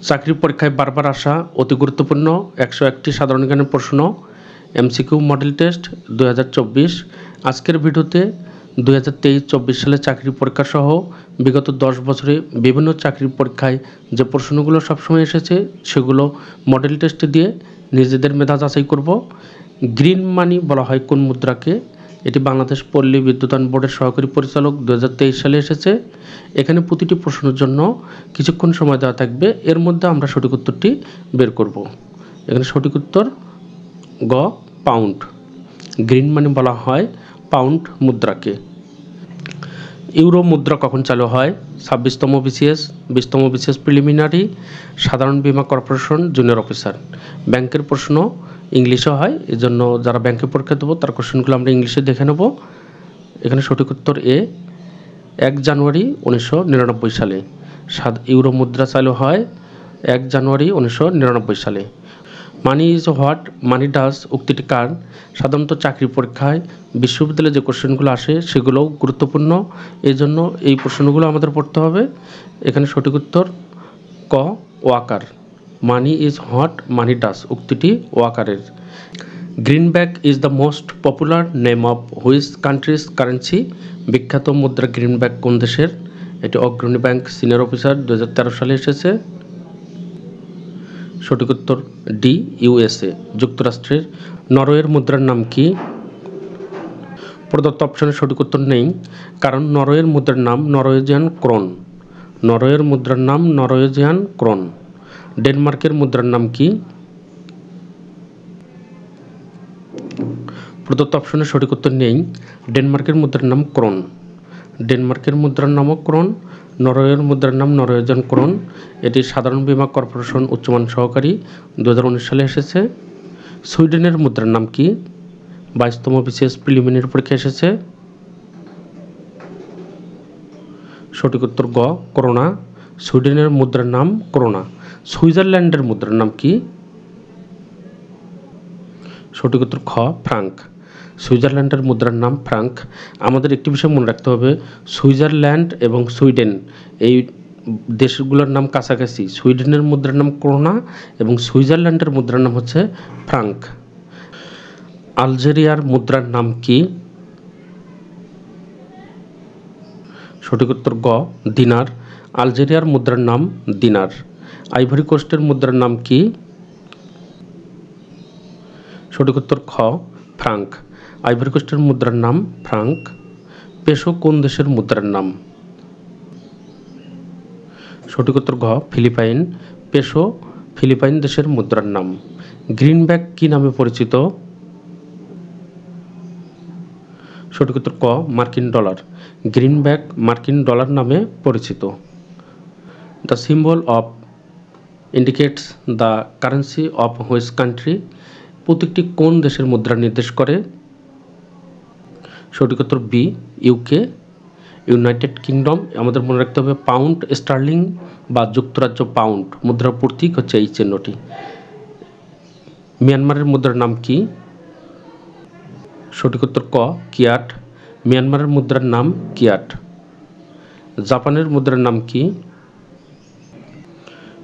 চাকরি পরীক্ষায় বারবার আসা অতি গুরুত্বপূর্ণ 101টি সাধারণ জ্ঞানের প্রশ্ন এমসিকিউ মডেল টেস্ট 2024। আজকের ভিডিওতে 2023-24 সালে চাকরি পরীক্ষা সহ বিগত 10 বছরে বিভিন্ন চাকরি পরীক্ষায় যে প্রশ্নগুলো সবসময় এসেছে সেগুলো মডেল টেস্টে দিয়ে নিজেদের মেধা যাচাই করব। গ্রিন মানি বলা হয় কোন মুদ্রাকে? এটি বাংলাদেশ পল্লী বিদ্যুতায়ন বোর্ডের সহকারী পরিচালক 2023 সালে এসেছে। এখানে প্রতিটি প্রশ্নের জন্য কিছুক্ষণ সময় দেওয়া থাকবে, এর মধ্যে আমরা সঠিক উত্তরটি বের করব। এখানে সঠিক উত্তর গ, পাউন্ড। গ্রিন মানি বলা হয় পাউন্ড মুদ্রাকে। ইউরো মুদ্রা কখন চালু হয়? 26তম বিসিএস, 20তম বিসিএস প্রিলিমিনারি, সাধারণ বীমা কর্পোরেশন, জুনিয়র অফিসার। ব্যাংকের প্রশ্ন ইংলিশে হয়, এজন্য যারা ব্যাংকে পরীক্ষা দেবো তার কোশ্চেনগুলো আমরা ইংলিশে দেখে নেব। এখানে সঠিক উত্তর এ, 1 জানুয়ারি 1999 সালে ইউরো মুদ্রা চালু হয় 1 জানুয়ারি 1999 সালে। Money is what, money does উক্তিটি কার? সাধারণত চাকরি পরীক্ষায় বিশ্ববিদ্যালয়ে যে কোশ্চেনগুলো আসে সেগুলোও গুরুত্বপূর্ণ, এই জন্য এই প্রশ্নগুলো আমাদের পড়তে হবে। এখানে সঠিক উত্তর ক, Walker. Money is what, money does উক্তিটি ওয়াকারের। Greenback is the most popular name of which country's currency? বিখ্যাত মুদ্রা গ্রিনব্যাক কোন দেশের? এটি অগ্রণী ব্যাংক সিনিয়র অফিসার 2013 সালে এসেছে। সঠিক উত্তর ডি, ইউএসএ, যুক্তরাষ্ট্রের। নরওয়ের মুদ্রার নাম কি? প্রদত্ত অপশনের সঠিক উত্তর নেই, কারণ নরওয়ের মুদ্রার নাম নরওয়েজিয়ান ক্রোন। নরওয়ের মুদ্রার নাম নরওয়েজিয়ান ক্রোন। ডেনমার্কের মুদ্রার নাম কি? প্রদত্ত অপশনের সঠিক উত্তর নেই, ডেনমার্কের মুদ্রার নাম ক্রোন। ডেনমার্কের মুদ্রার নামও ক্রোন। নরওয়ের মুদ্রার নাম নরওয়েজিয়ান ক্রোন। এটি সাধারণ বীমা কর্পোরেশন উচ্চমান সহকারী 2019 সালে এসেছে। সুইডেনের মুদ্রার নাম কি? 22তম বিসিএস প্রিলিমিনারি পরীক্ষা এসেছে। সঠিক উত্তর গ, করোনা। সুইডেনের মুদ্রার নাম করোনা। সুইজারল্যান্ডের মুদ্রার নাম কি? সঠিক উত্তর খ, ফ্রাঙ্ক। সুইজারল্যান্ডের মুদ্রার নাম ফ্রাঙ্ক। আমাদের একটি বিষয় মনে রাখতে হবে, সুইজারল্যান্ড এবং সুইডেন এই দেশগুলোর নাম কাছাকাছি। সুইডেনের মুদ্রার নাম করোনা এবং সুইজারল্যান্ডের মুদ্রার নাম হচ্ছে ফ্রাঙ্ক। আলজেরিয়ার মুদ্রার নাম কি? সঠিক উত্তর গ, দিনার। আলজেরিয়ার মুদ্রার নাম দিনার। আইভরি কোস্টের মুদ্রার নাম কি? সঠিক উত্তর খ, ফ্রাঙ্ক। আইভরি কোস্টের মুদ্রার নাম ফ্রাঙ্ক। পেসো কোন দেশের মুদ্রার নাম? সঠিক উত্তর ঘ, ফিলিপাইন। পেসো ফিলিপাইন দেশের মুদ্রার নাম। গ্রিনব্যাক কি নামে পরিচিত? সঠিক উত্তর ক, মার্কিন ডলার। গ্রিনব্যাক মার্কিন ডলার নামে পরিচিত। The symbol of indicates the currency of which country? প্রতীকটি কোন দেশের মুদ্রা নির্দেশ করে? সঠিক উত্তর বি, ইউকে, ইউনাইটেড কিংডম। আমাদের মনে রাখতে হবে পাউন্ড স্টার্লিং বা যুক্তরাজ্য পাউন্ড মুদ্রার প্রতীক হচ্ছে এই চিহ্নটি। মিয়ানমারের মুদ্রার নাম কি? সঠিক উত্তর ক, কিয়াট। মিয়ানমারের মুদ্রার নাম কিয়াট। জাপানের মুদ্রার নাম কি?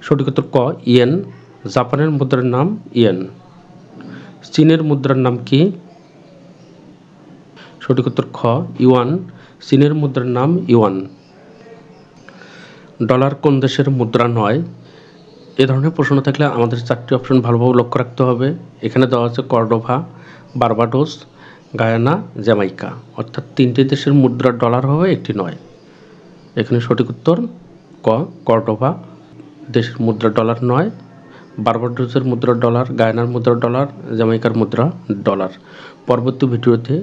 সঠিক উত্তর ক, ইয়েন। জাপানের মুদ্রার নাম ইয়েন। চীনের মুদ্রার নাম কি? সঠিক উত্তর খ, ইউয়ান। চীনের মুদ্রার নাম ইউয়ান। ডলার কোন দেশের মুদ্রা নয়? এ ধরনের প্রশ্ন থাকলে আমাদের 4টি অপশন ভালোভাবে লক্ষ্য রাখতে হবে। এখানে দেওয়া আছে কর্ডোভা, বার্বাডোস, গায়ানা, জ্যামাইকা, অর্থাৎ 3টি দেশের মুদ্রার ডলার হবে, একটি নয়। এখানে সঠিক উত্তর ক, কর্ডোভা দেশের মুদ্রা ডলার নয়। বার্বাডোসের মুদ্রা ডলার, গায়ানার মুদ্রা ডলার, জ্যামাইকার মুদ্রা ডলার। পরবর্তী ভিডিওতে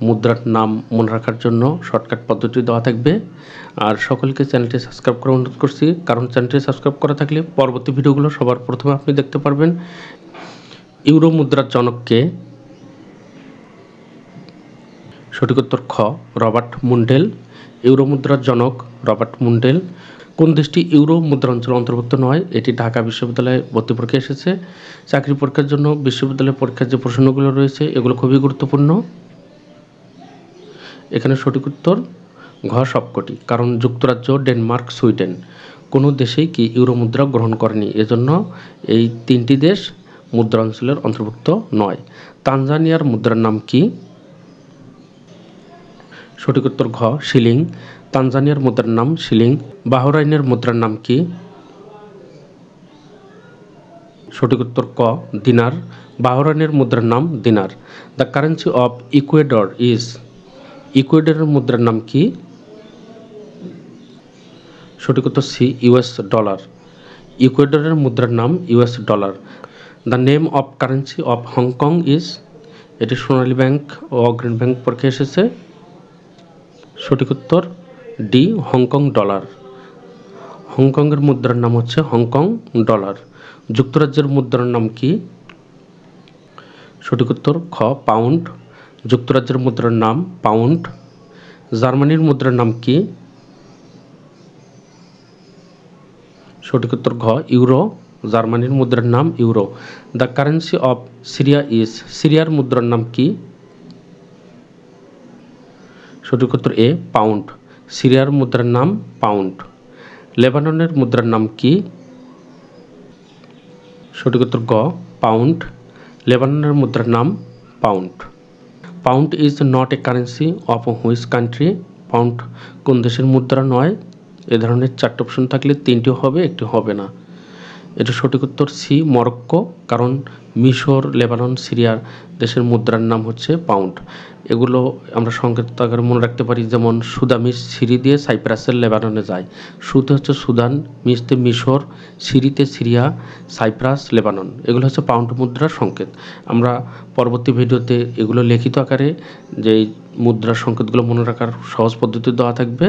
মুদ্রার নাম মনে রাখার জন্য শর্টকাট পদ্ধতি দেওয়া থাকবে। আর সকলকে চ্যানেলটি সাবস্ক্রাইব করার অনুরোধ করছি, কারণ চ্যানেলটি সাবস্ক্রাইব করা থাকলে পরবর্তী ভিডিওগুলো সবার প্রথমে আপনি দেখতে পারবেন। ইউরো মুদ্রার জনককে? সঠিক উত্তর খ, রবার্ট মুন্ডেল। ইউরো মুদ্রার জনক রবার্ট মুন্ডেল। কোন দেশটি ইউরো মুদ্রা অঞ্চলের অন্তর্ভুক্ত নয়? এটি ঢাকা বিশ্ববিদ্যালয়ে ভর্তি পরীক্ষা এসেছে। চাকরি পরীক্ষার জন্য বিশ্ববিদ্যালয় পরীক্ষার যে প্রশ্নগুলো রয়েছে এগুলো খুবই গুরুত্বপূর্ণ। এখানে সঠিক উত্তর ঘ, সবকটি, কারণ যুক্তরাজ্য, ডেনমার্ক, সুইডেন কোনো দেশেই কি ইউরো মুদ্রা গ্রহণ করেনি, এজন্য এই তিনটি দেশ মুদ্রা অঞ্চলের অন্তর্ভুক্ত নয়। তানজানিয়ার মুদ্রার নাম কি? সঠিক উত্তর ঘ শিলিং। তানজানিয়ার মুদ্রার নাম শিলিং। বাহরাইনের মুদ্রার নাম কি? সঠিক উত্তর ক দিনার। বাহরাইনের মুদ্রার নাম দিনার। The currency of Ecuador is. ইকুয়েডরের মুদ্রার নাম কি? সঠিক উত্তর সি ইউএস ডলার। ইকুয়েডরের মুদ্রার নাম US dollar. The name of currency of Hong Kong is. এটি সোনালী ব্যাংক ও অগ্রণী ব্যাংক পরীক্ষায় এসেছে। সঠিক উত্তর ডি হংকং ডলার। হংকংয়ের মুদ্রার নাম হচ্ছে হংকং ডলার। যুক্তরাজ্যের মুদ্রার নাম কি? সঠিক উত্তর খ পাউন্ড। যুক্তরাজ্যের মুদ্রার নাম পাউন্ড। জার্মানির মুদ্রার নাম কি? সঠিক উত্তর ঘ ইউরো। জার্মানির মুদ্রার নাম euro. The currency of Syria is. সিরিয়ার মুদ্রার নাম কি? সঠিক উত্তর এ পাউন্ড। সিরিয়ার মুদ্রার নাম পাউন্ড। লেবাননের মুদ্রার নাম কি? সঠিক উত্তর গ পাউন্ড। লেবাননের মুদ্রার নাম pound. Pound is not a currency of which country. Pound কোন দেশের মুদ্রা নয়? এ ধরনের চারটি অপশন থাকলে তিনটি হবে, একটি হবে না। এটা সঠিক উত্তর সি মরক্কো, কারণ মিশর, লেবানন, সিরিয়ার দেশের মুদ্রার নাম হচ্ছে পাউন্ড। এগুলো আমরা সংকেত আকারে মনে রাখতে পারি, যেমন সুদামিস সিরি দিয়ে সাইপ্রাসের লেবাননে যায়। সুতে হচ্ছে সুদান, মিসতে মিশর, সিরিতে সিরিয়া, সাইপ্রাস, লেবানন। এগুলো হচ্ছে পাউন্ড মুদ্রার সংকেত। আমরা পরবর্তী ভিডিওতে এগুলো লিখিত আকারে যে মুদ্রার সংকেতগুলো মনে রাখার সহজ পদ্ধতি দেওয়া থাকবে।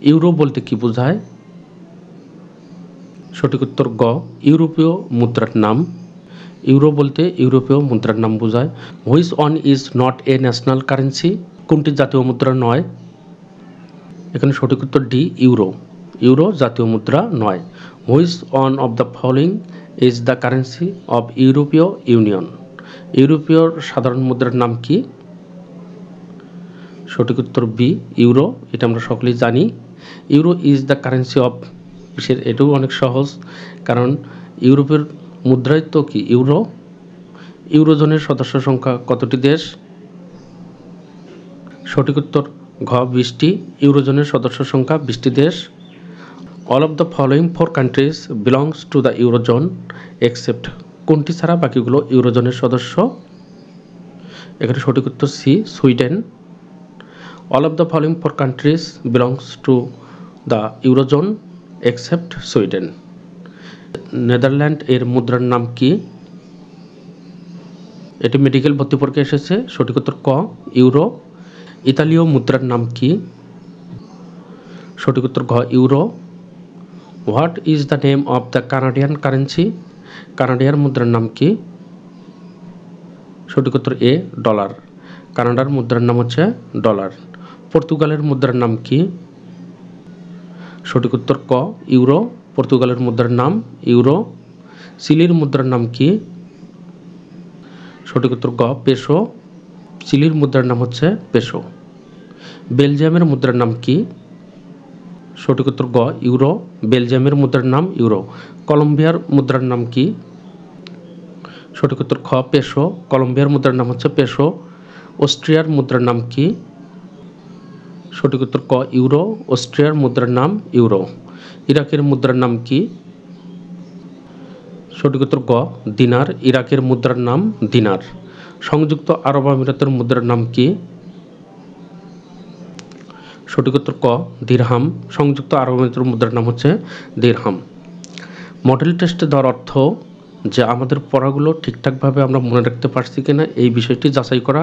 ইউরো বলতে কি বোঝায়? সঠিক উত্তর গ ইউরোপীয় মুদ্রার নাম। ইউরো বলতে ইউরোপীয় মুদ্রার নাম বোঝায়। Which one is not a national currency. কোনটি জাতীয় মুদ্রা নয়? এখানে সঠিক উত্তর ডি ইউরো। ইউরো জাতীয় মুদ্রা নয়। Which one of the following is the currency of ইউরোপীয় ইউনিয়ন। ইউরোপীয় সাধারণ মুদ্রার নাম কি? সঠিক উত্তর বি ইউরো। এটা আমরা সকলেই জানি। Euro is the currency of. এটাও অনেক সহজ, কারণ ইউরোপের মুদ্রাই তো কি ইউরো। ইউরোজোনের সদস্য সংখ্যা কতটি দেশ? সঠিক উত্তর ঘ 20টি। ইউরোজোনের সদস্য সংখ্যা 20টি দেশ। All of the following 4 countries belongs to the eurozone except. কোনটি ছাড়া বাকিগুলো ইউরোজোনের সদস্য? এখানে সঠিক উত্তর C Sweden. All of the following 4 countries belongs to the eurozone except Sweden. Netherland এর মুদ্রার নাম কি? এটি মেডিকেল ভর্তি পরীক্ষায় এসেছে। সঠিক উত্তর ক ইউরো। ইতালীয় মুদ্রার নাম কি? সঠিক উত্তর ঘ euro. What is the name of the Canadian currency. কানাডিয়ার মুদ্রার নাম কি? সঠিক উত্তর এ ডলার। কানাডার মুদ্রার নাম হচ্ছে ডলার। পর্তুগালের মুদ্রার নাম কি? সঠিক উত্তর ক ইউরো। পর্তুগালের মুদ্রার নাম ইউরো। চিলির মুদ্রার নাম কি? সঠিক উত্তর গ পেসো। চিলির মুদ্রার নাম হচ্ছে পেসো। বেলজিয়ামের মুদ্রার নাম কি? সঠিক উত্তর গ ইউরো। বেলজিয়ামের মুদ্রার নাম ইউরো। কলম্বিয়ার মুদ্রার নাম কি? সঠিক উত্তর খ পেসো। কলম্বিয়ার মুদ্রার নাম হচ্ছে পেসো। অস্ট্রিয়ার মুদ্রার নাম কি? সঠিক উত্তর ক ইউরো। অস্ট্রিয়ার মুদ্রার নাম ইউরো। ইরাকের মুদ্রার নাম কি? সঠিক উত্তর গ দিনার। ইরাকের মুদ্রার নাম দিনার। সংযুক্ত আরব আমিরাতের মুদ্রার নাম কি? সঠিক উত্তর ক দিরহাম। সংযুক্ত আরব আমিরাতের মুদ্রার নাম হচ্ছে দিরহাম। মডেল টেস্টে দেওয়ার অর্থ যে আমাদের পড়াগুলো ঠিকঠাকভাবে আমরা মনে রাখতে পারছি কিনা এই বিষয়টি যাচাই করা।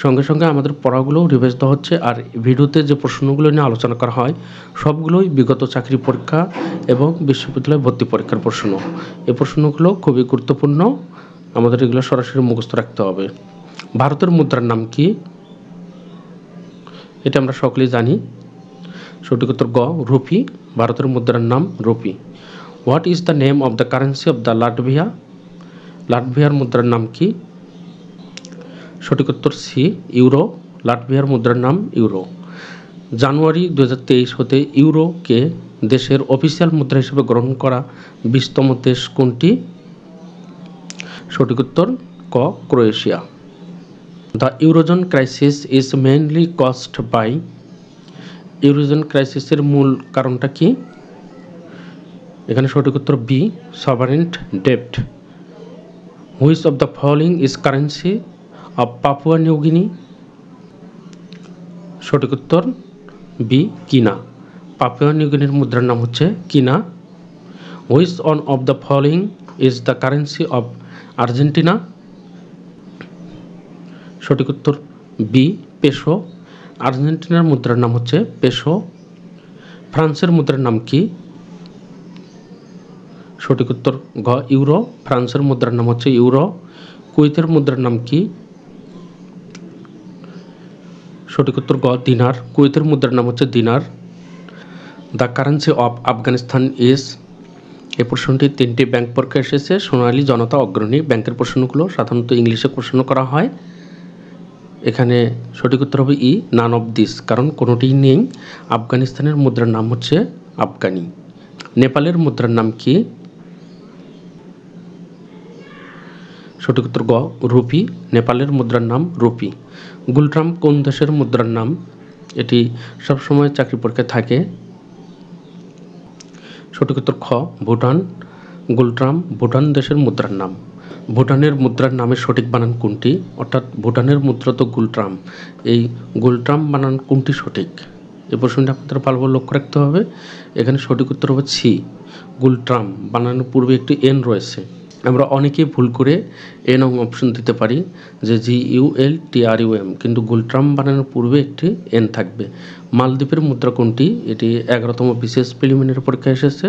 সঙ্গে সঙ্গে আমাদের পড়াগুলো রিভাইজ দেওয়া হচ্ছে। আর ভিডিওতে যে প্রশ্নগুলো নিয়ে আলোচনা করা হয় সবগুলোই বিগত চাকরি পরীক্ষা এবং বিশ্ববিদ্যালয় ভর্তি পরীক্ষার প্রশ্ন। এই প্রশ্নগুলো খুবই গুরুত্বপূর্ণ, আমাদের এগুলো সরাসরি মুখস্থ রাখতে হবে। ভারতের মুদ্রার নাম কি? এটা আমরা সকলেই জানি। সঠিক উত্তর গ রুপি। ভারতের মুদ্রার নাম rupee. What is the name of the currency of the Latvia. লাটভিয়ার মুদ্রার নাম কি? সঠিক উত্তর সি ইউরো। লাটভিয়ার মুদ্রার নাম ইউরো। জানুয়ারি 2023 হতে ইউরোকে দেশের অফিসিয়াল মুদ্রা হিসেবে গ্রহণ করা 20তম দেশ কোনটি? সঠিক উত্তর ক, Croatia. The eurozone crisis is mainly caused by. ইউরোজোন ক্রাইসিসের মূল কারণটা কি? এখানে সঠিক উত্তর বি, সভারেন ডেপ্ট। Which of the following is currency of Papua New Guinea? সঠিক উত্তর বি, কিনা। পাপুয়া নিউ গিনির মুদ্রার নাম হচ্ছে কিনা। Which on of the following is the currency of Argentina? সঠিক উত্তর বি, পেসো। আর্জেন্টিনার মুদ্রার নাম হচ্ছে পেসো। ফ্রান্সের মুদ্রার নাম কি? সঠিক উত্তর ঘ, ইউরো। ফ্রান্সের মুদ্রার নাম হচ্ছে ইউরো। কুয়েতের মুদ্রার নাম কি? সঠিক উত্তর গ, দিনার। কুয়েতের মুদ্রার নাম হচ্ছে দিনার। The currency of Afghanistan is. এই প্রশ্নটি 3টি ব্যাংক পরীক্ষা এসেছে। সোনালী জনতা অগ্রণী ব্যাংকের প্রশ্নগুলো সাধারণত ইংলিশে প্রশ্ন করা হয়। এখানে সঠিক উত্তর হবে ই, নান অফ দিস, কারণ কোনোটিই নেই। আফগানিস্তানের মুদ্রার নাম হচ্ছে আফগানি। নেপালের মুদ্রার নাম কি? সঠিক উত্তর গ, রুপি। নেপালের মুদ্রার নাম রুপি। গুলট্রাম কোন দেশের মুদ্রার নাম? এটি সবসময় চাকরি পরীক্ষায় থাকে। সঠিক উত্তর খ, ভুটান। গুলট্রাম ভুটান দেশের মুদ্রার নাম। ভুটানের মুদ্রার নামের সঠিক বানান কোনটি? অর্থাৎ ভুটানের মুদ্রা তো গুলট্রাম, এই গুলট্রাম বানান কোনটি সঠিক? এই প্রশ্নটি আপনাদের ভালোভাবে লক্ষ্য রাখতে হবে। এখানে সঠিক উত্তর হবে সি, গুলট্রাম। বানানোর পূর্বে একটি এন রয়েছে। আমরা অনেকেই ভুল করে এন অপশন দিতে পারি, যে GULTRUM, কিন্তু গুলট্রাম বানানোর পূর্বে একটি এন থাকবে। মালদ্বীপের মুদ্রা কোনটি? এটি 11তম বিশেষ প্রিলিমিনারি পরীক্ষায় এসেছে,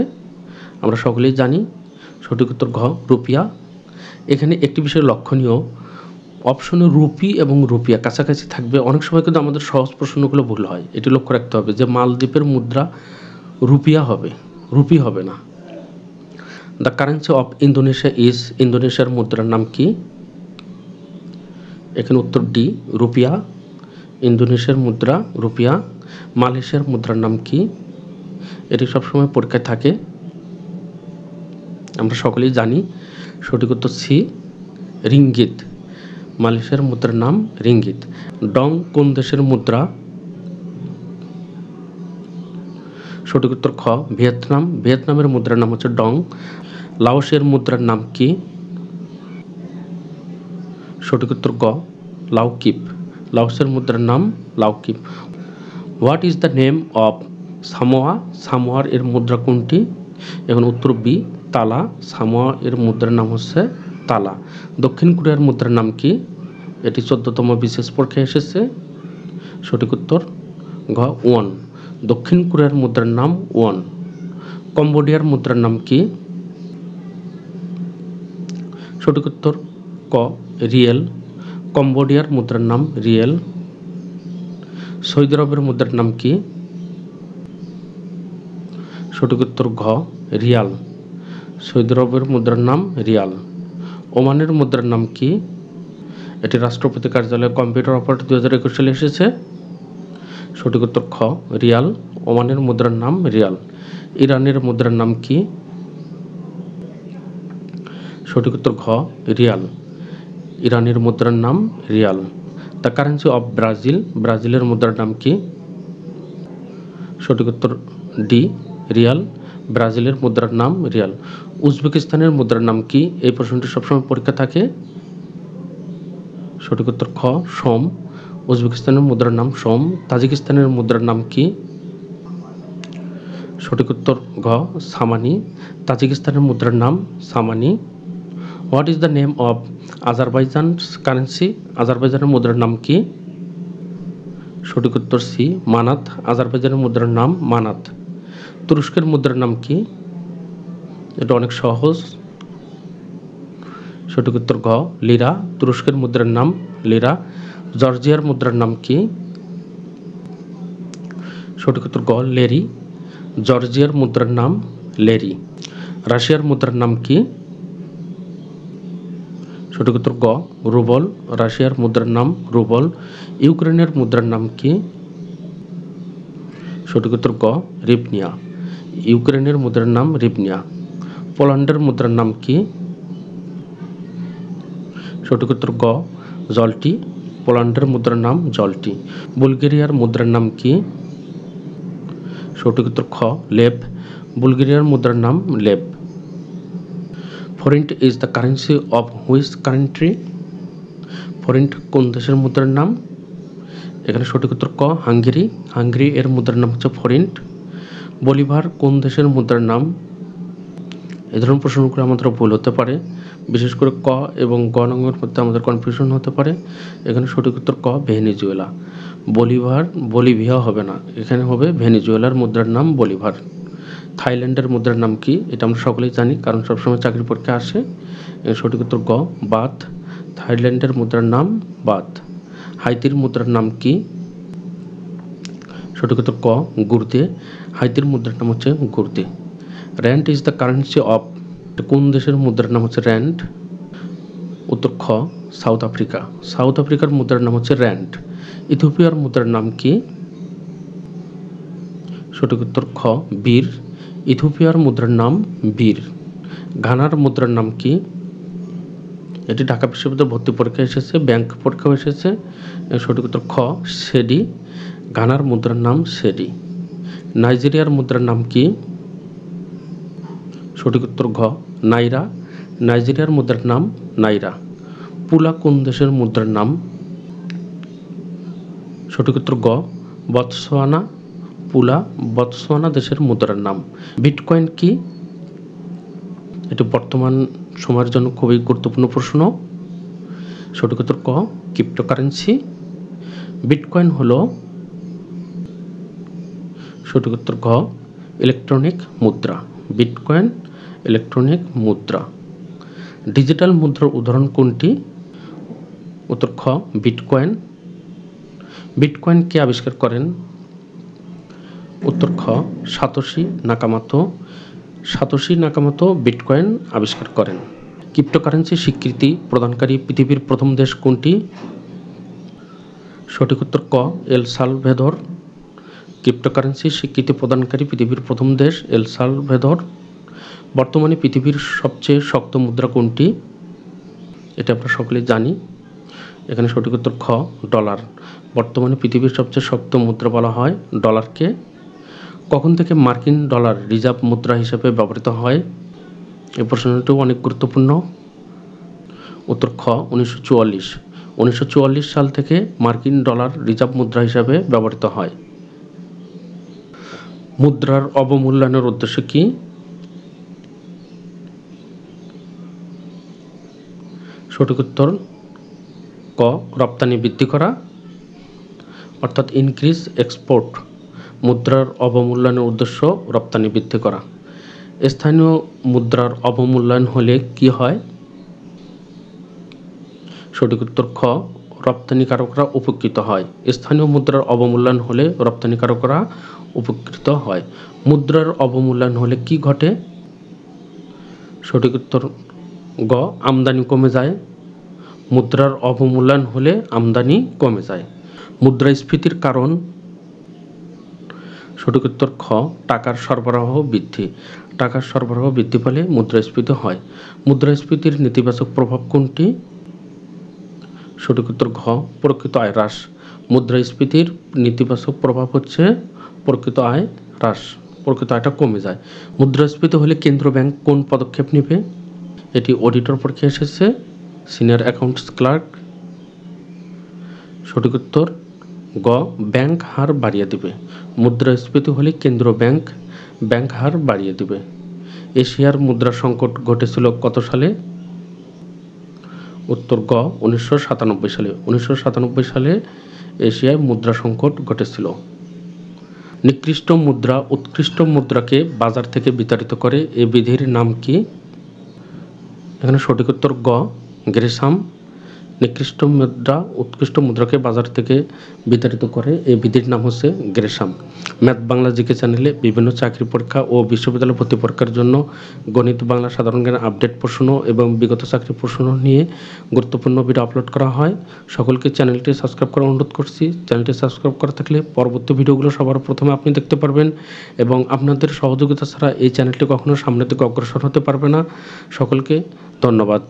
আমরা সকলেই জানি। সঠিক উত্তর ঘ, রুপিয়া। এখানে একটি বিষয় লক্ষণীয়, অপশনে রুপি এবং রুপিয়া কাছাকাছি থাকবে। অনেক সময় কিন্তু আমাদের সহজ প্রশ্নগুলো ভুল হয়। এটি লক্ষ্য রাখতে হবে যে মালদ্বীপের মুদ্রা রুপিয়া হবে, রুপি হবে না। The currency of Indonesia is. ইন্দোনেশিয়ার মুদ্রার নাম কি? এখানে উত্তর ডি, রুপিয়া। ইন্দোনেশিয়ার মুদ্রা রুপিয়া। মালয়েশিয়ার মুদ্রার নাম কি? এটি সবসময় পরীক্ষায় থাকে, আমরা সকলেই জানি। সঠিক উত্তর সি, রিঙ্গিত। মালয়েশিয়ার মুদ্রার নাম রিঙ্গিত। ডং কোন দেশের মুদ্রা? সঠিক উত্তর খ, ভিয়েতনাম। ভিয়েতনামের মুদ্রার নাম হচ্ছে ডং। লাওসের মুদ্রার নাম কি? সঠিক উত্তর গ, লাওকিপ। লাওসের মুদ্রার নাম Lao kip. What is the name of Samoa? সামোয়ার এর মুদ্রা কোনটি? এখন উত্তর বি, তালা। সামোয়া এর মুদ্রার নাম হচ্ছে তালা। দক্ষিণ কোরিয়ার মুদ্রার নাম কি? এটি 14তম বিশেষ পরীক্ষায় এসেছে। সঠিক উত্তর ঘ, ওয়ান। দক্ষিণ কোরিয়ার মুদ্রার নাম ওয়ান। কম্বোডিয়ার মুদ্রার নাম কি? সঠিক উত্তর ক, রিয়েল। কম্বোডিয়ার মুদ্রার নাম রিয়েল। সৌদি আরবের মুদ্রার নাম কি? সঠিক উত্তর ঘ, রিয়াল। সৌদি আরবের মুদ্রার নাম রিয়াল। ওমানের মুদ্রার নাম কি? এটি রাষ্ট্রপতি কার্যালয়ে কম্পিউটার অপারেটর 2021 সালে এসেছে। সঠিক উত্তর খ, রিয়াল। ওমানের মুদ্রার নাম রিয়াল। ইরানের মুদ্রার নাম কি? সঠিক উত্তর ঘ, রিয়াল। ইরানের মুদ্রার নাম Real. The currency of Brazil. ব্রাজিলের মুদ্রার নাম কি? সঠিক উত্তর ডি, রিয়াল। ব্রাজিলের মুদ্রার নাম রিয়াল। উজবেকিস্তানের মুদ্রার নাম কি? এই প্রশ্নটি সবসময় পরীক্ষা থাকে। সঠিক উত্তর খ, সোম। উজবেকিস্তানের মুদ্রার নাম সোম। তাজিকিস্তানের মুদ্রার নাম কি? সঠিক উত্তর ঘ, সামানি। তাজিকিস্তানের মুদ্রার নাম somoni. What is the name of Azerbaijan currency? আজারবাইজানের মুদ্রার নাম কি? সঠিক উত্তর সি, মানাত। আজারবাইজানের মুদ্রার নাম মানাত। তুরস্কের মুদ্রার নাম কি? এটা অনেক সহজ। সঠিক উত্তর ঘ, লিরা। তুরস্কের মুদ্রার নাম লিরা। জর্জিয়ার মুদ্রার নাম কি? সঠিক উত্তর গ, লেরি। জর্জিয়ার মুদ্রার নাম লেরি। রাশিয়ার মুদ্রার নাম কি? সঠিক উত্তর গ, রুবল। রাশিয়ার মুদ্রার নাম রুবল। ইউক্রেনের মুদ্রার নাম কি? সঠিক উত্তর গ, রিপনিয়া। ইউক্রেনের মুদ্রার নাম রিবনিয়া। পোল্যান্ডের মুদ্রার নাম কি? সঠিক উত্তর গ জলটি। পোল্যান্ডের মুদ্রার নাম জলটি। বুলগেরিয়ার মুদ্রার নাম কি? সঠিক উত্তর খ লেভ। বুলগেরিয়ার মুদ্রার নাম lev. Forint is the currency of which country? Forint কোন দেশের মুদ্রার নাম? এখানে সঠিক উত্তর ক হাঙ্গেরি। হাঙ্গেরি এর মুদ্রার নাম হচ্ছে ফরিন্ট। বলিভার কোন দেশের মুদ্রার নাম? এই ধরনের প্রশ্নগুলো আমাদের ভুল হতে পারে, বিশেষ করে ক এবং গ নম্বরের মধ্যে আমাদের কনফিউশন হতে পারে। এখানে সঠিক উত্তর ক ভেনেজুয়েলা। বলিভার বলিভিয়া হবে না, এখানে হবে ভেনেজুয়েলার মুদ্রার নাম বলিভার। থাইল্যান্ডের মুদ্রার নাম কি? এটা আমরা সকলেই জানি, কারণ সবসময় চাকরি পরীক্ষা আসে। সঠিক উত্তর গ বাথ। থাইল্যান্ডের মুদ্রার নাম বাথ। হাইতির মুদ্রার নাম কি? সঠিক উত্তর ক গুর্দে। হাইতির মুদ্রার নাম হচ্ছে gourde. Rand is the currency of, কোন দেশের মুদ্রার নাম হচ্ছে র্যান্ড? উত্তর খ সাউথ আফ্রিকা। সাউথ আফ্রিকার মুদ্রার নাম হচ্ছে র্যান্ড। ইথিওপিয়ার মুদ্রার নাম কি? সঠিক উত্তর খ বীর। ইথিওপিয়ার মুদ্রার নাম বীর। ঘানার মুদ্রার নাম কি? এটি ঢাকা বিশ্ববিদ্যালয় ভর্তি পরীক্ষা এসেছে, ব্যাংক পরীক্ষাও এসেছে। সঠিক উত্তর খ সেডি। ঘানার মুদ্রার নাম সেডি। নাইজেরিয়ার মুদ্রার নাম কি? সঠিক উত্তর ঘ নাইরা। নাইজেরিয়ার মুদ্রার নাম নাইরা। পুলা কোন দেশের মুদ্রার নাম? সঠিক উত্তর গ বতসোয়ানা। পুলা বতসোয়ানা দেশের মুদ্রার নাম। বিটকয়েন কি? এটি বর্তমান সময়ের জন্য খুবই গুরুত্বপূর্ণ প্রশ্ন। সঠিক উত্তর ক ক্রিপ্টোকারেন্সি। বিটকয়েন হলো সঠিক উত্তর ঘ ইলেকট্রনিক মুদ্রা। বিটকয়েন ইলেকট্রনিক মুদ্রা। ডিজিটাল মুদ্রার উদাহরণ কোনটি? উত্তর খ বিটকয়েন। বিটকয়েন কে আবিষ্কার করেন? উত্তর খ সাতোশি নাকামোতো। সাতোশি নাকামোতো বিটকয়েন আবিষ্কার করেন। ক্রিপ্টোকারেন্সি স্বীকৃতি প্রদানকারী পৃথিবীর প্রথম দেশ কোনটি? সঠিক উত্তর ক এল সালভেদর। ক্রিপ্টোকারেন্সি স্বীকৃতি প্রদানকারী পৃথিবীর প্রথম দেশ এল সালভেদর। বর্তমানে পৃথিবীর সবচেয়ে শক্ত মুদ্রা কোনটি? এটা আমরা সকলেই জানি। এখানে সঠিক উত্তর খ ডলার। বর্তমানে পৃথিবীর সবচেয়ে শক্ত মুদ্রা বলা হয় ডলারকে। কখন থেকে মার্কিন ডলার রিজার্ভ মুদ্রা হিসেবে ব্যবহৃত হয়? এই প্রশ্নটিও অনেক গুরুত্বপূর্ণ। উত্তর খ 1944। 1944 সাল থেকে মার্কিন ডলার রিজার্ভ মুদ্রা হিসেবে ব্যবহৃত হয়। মুদ্রার অবমূল্যায়নের উদ্দেশ্য কি? সঠিক উত্তর ক রপ্তানি বৃদ্ধি করা, অর্থাৎ ইনক্রিজ এক্সপোর্ট। মুদ্রার অবমূল্যায়নের উদ্দেশ্য রপ্তানি বৃদ্ধি করা। স্থানীয় মুদ্রার অবমূল্যায়ন হলে কি হয়? সঠিক উত্তর খ রপ্তানিকারকরা উপকৃত হয়। স্থানীয় মুদ্রার অবমূল্যায়ন হলে রপ্তানিকারকরা উপকৃত হয়। মুদ্রার অবমূল্যায়ন হলে কি ঘটে? সঠিক উত্তর গ আমদানি কমে যায়। মুদ্রার অবমূল্যায়ন হলে আমদানি কমে যায়। মুদ্রাস্ফীতির কারণ? সঠিক উত্তর খ টাকার সরবরাহ বৃদ্ধি। টাকার সরবরাহ বৃদ্ধি পেলে মুদ্রাস্ফীতি হয়। মুদ্রাস্ফীতির নেতিবাচক প্রভাব কোনটি? সঠিক উত্তর ঘ প্রকৃত আয় হ্রাস। মুদ্রাস্ফীতির নেতিবাচক প্রভাব হচ্ছে প্রকৃত আয় হ্রাস, প্রকৃত আয়টা কমে যায়। মুদ্রাস্ফীতি হলে কেন্দ্র ব্যাংক কোন পদক্ষেপ নেবে? এটি অডিটর পরীক্ষা এসেছে, সিনিয়র অ্যাকাউন্টস ক্লার্ক। সঠিক উত্তর গ ব্যাংক হার বাড়িয়ে দেবে। মুদ্রাস্ফীতি হলে কেন্দ্র ব্যাংক হার বাড়িয়ে দেবে। এশিয়ার মুদ্রা সংকট ঘটেছিল কত সালে? উত্তর গ 1997 সালে। 1997 সালে এশিয়ায় মুদ্রা সংকট ঘটেছিল। নিকৃষ্ট মুদ্রা উৎকৃষ্ট মুদ্রাকে বাজার থেকে বিতাড়িত করে, এ বিধির নাম কি? এখানে সঠিক উত্তর গ গ্রেসাম। নিকৃষ্ট মুদ্রা উৎকৃষ্ট মুদ্রাকে বাজার থেকে বিতাড়িত করে। এই বিধির নাম হচ্ছে গ্রেসাম। ম্যাথ বাংলা জিকে চ্যানেলে বিভিন্ন চাকরি পরীক্ষা ও বিশ্ববিদ্যালয় ভর্তি পরীক্ষার জন্য গণিত, বাংলা, সাধারণ জ্ঞান, আপডেট প্রশ্ন এবং বিগত চাকরি প্রশ্ন নিয়ে গুরুত্বপূর্ণ ভিডিও আপলোড করা হয়। সকলকে চ্যানেলটি সাবস্ক্রাইব করার অনুরোধ করছি। চ্যানেলটি সাবস্ক্রাইব করা থাকলে পরবর্তী ভিডিওগুলো সবার প্রথমে আপনি দেখতে পারবেন এবং আপনাদের সহযোগিতা ছাড়া এই চ্যানেলটি কখনো সামনের দিকে অগ্রসর হতে পারবে না। সকলকে ধন্যবাদ।